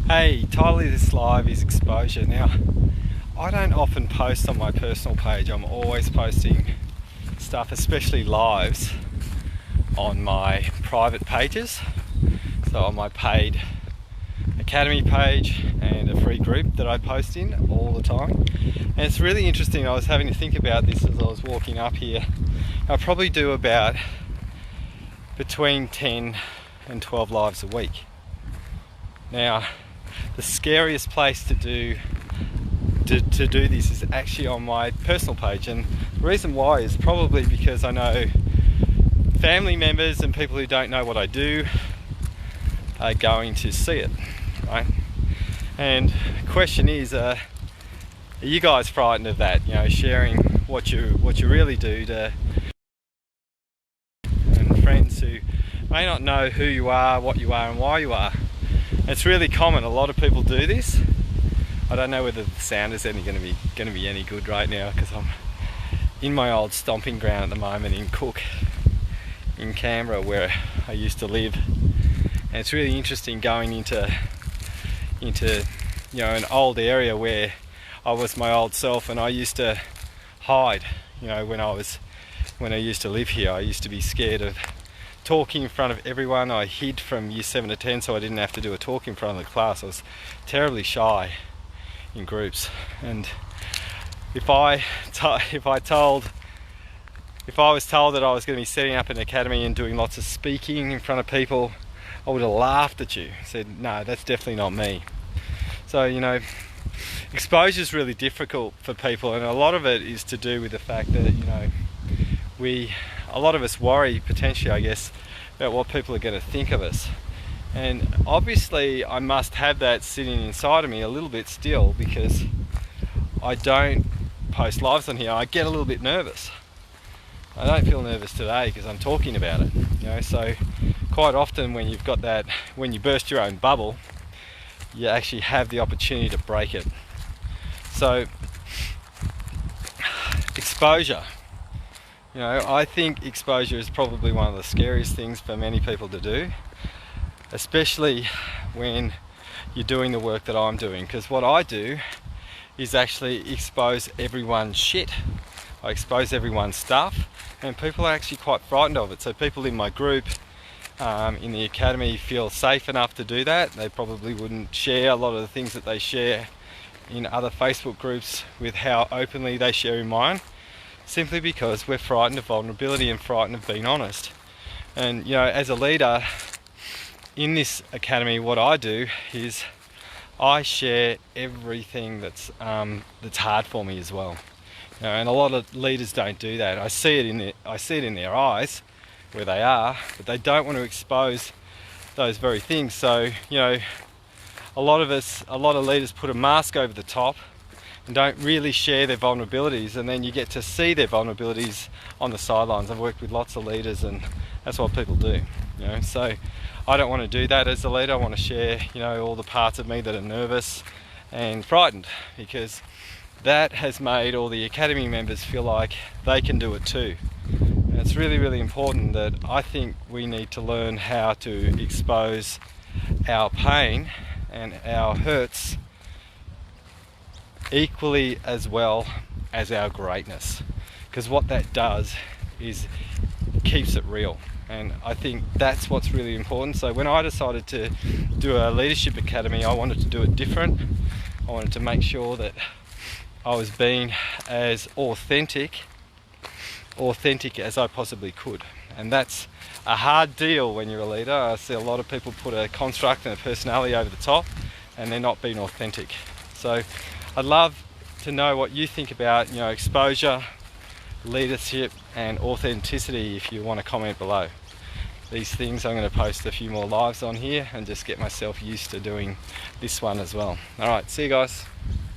Hey, title of this live is exposure. Now, I don't often post on my personal page. I'm always posting stuff, especially lives, on my private pages. So on my paid Academy page and a free group that I post in all the time. And it's really interesting. I was having to think about this as I was walking up here. I probably do about between 10 and 12 lives a week. Now, the scariest place to do this is actually on my personal page, and the reason why is probably because I know family members and people who don't know what I do are going to see it, right? And the question is, are you guys frightened of that? You know, sharing what you really do to and friends who may not know who you are, what you are, and why you are. It's really common. A lot of people do this. I don't know whether the sound is going to be any good right now because I'm in my old stomping ground at the moment in Cook, in Canberra, where I used to live. And it's really interesting going into you know, an old area where I was my old self, and I used to hide. You know, when I used to live here, I used to be scared of talking in front of everyone. I hid from year 7 to 10 so I didn't have to do a talk in front of the class. I was terribly shy in groups, and if I was told that I was going to be setting up an academy and doing lots of speaking in front of people, I would have laughed at you, said no, that's definitely not me. So, you know, exposure is really difficult for people, and a lot of it is to do with the fact that, you know, a lot of us worry potentially, I guess, about what people are going to think of us. And obviously I must have that sitting inside of me a little bit still, because I don't post lives on here. I get a little bit nervous. I don't feel nervous today because I'm talking about it, you know. So quite often when you've got that, when you burst your own bubble, you actually have the opportunity to break it. So exposure. You know, I think exposure is probably one of the scariest things for many people to do, especially when you're doing the work that I'm doing, because what I do is actually expose everyone's shit. I expose everyone's stuff, and people are actually quite frightened of it. So people in my group, in the academy, feel safe enough to do that. They probably wouldn't share a lot of the things that they share in other Facebook groups with how openly they share in mine, simply because we're frightened of vulnerability and frightened of being honest. And, you know, as a leader in this academy, what I do is I share everything that's hard for me as well. You know, and a lot of leaders don't do that. I see it in their eyes where they are, but they don't want to expose those very things. So, you know, a lot of leaders put a mask over the top and don't really share their vulnerabilities, and then you get to see their vulnerabilities on the sidelines. I've worked with lots of leaders, and that's what people do, you know. So I don't want to do that as a leader. I want to share, you know, all the parts of me that are nervous and frightened, because that has made all the academy members feel like they can do it too. And it's really, really important that I think we need to learn how to expose our pain and our hurts equally as well as our greatness, because what that does is keeps it real. And I think that's what's really important. So when I decided to do a leadership academy, I wanted to do it different. I wanted to make sure that I was being as authentic as I possibly could. And that's a hard deal when you're a leader. I see a lot of people put a construct and a personality over the top, and they're not being authentic. So I'd love to know what you think about, you know, exposure, leadership, and authenticity. If you want to comment below these things, I'm going to post a few more lives on here and just get myself used to doing this one as well. All right, see you guys.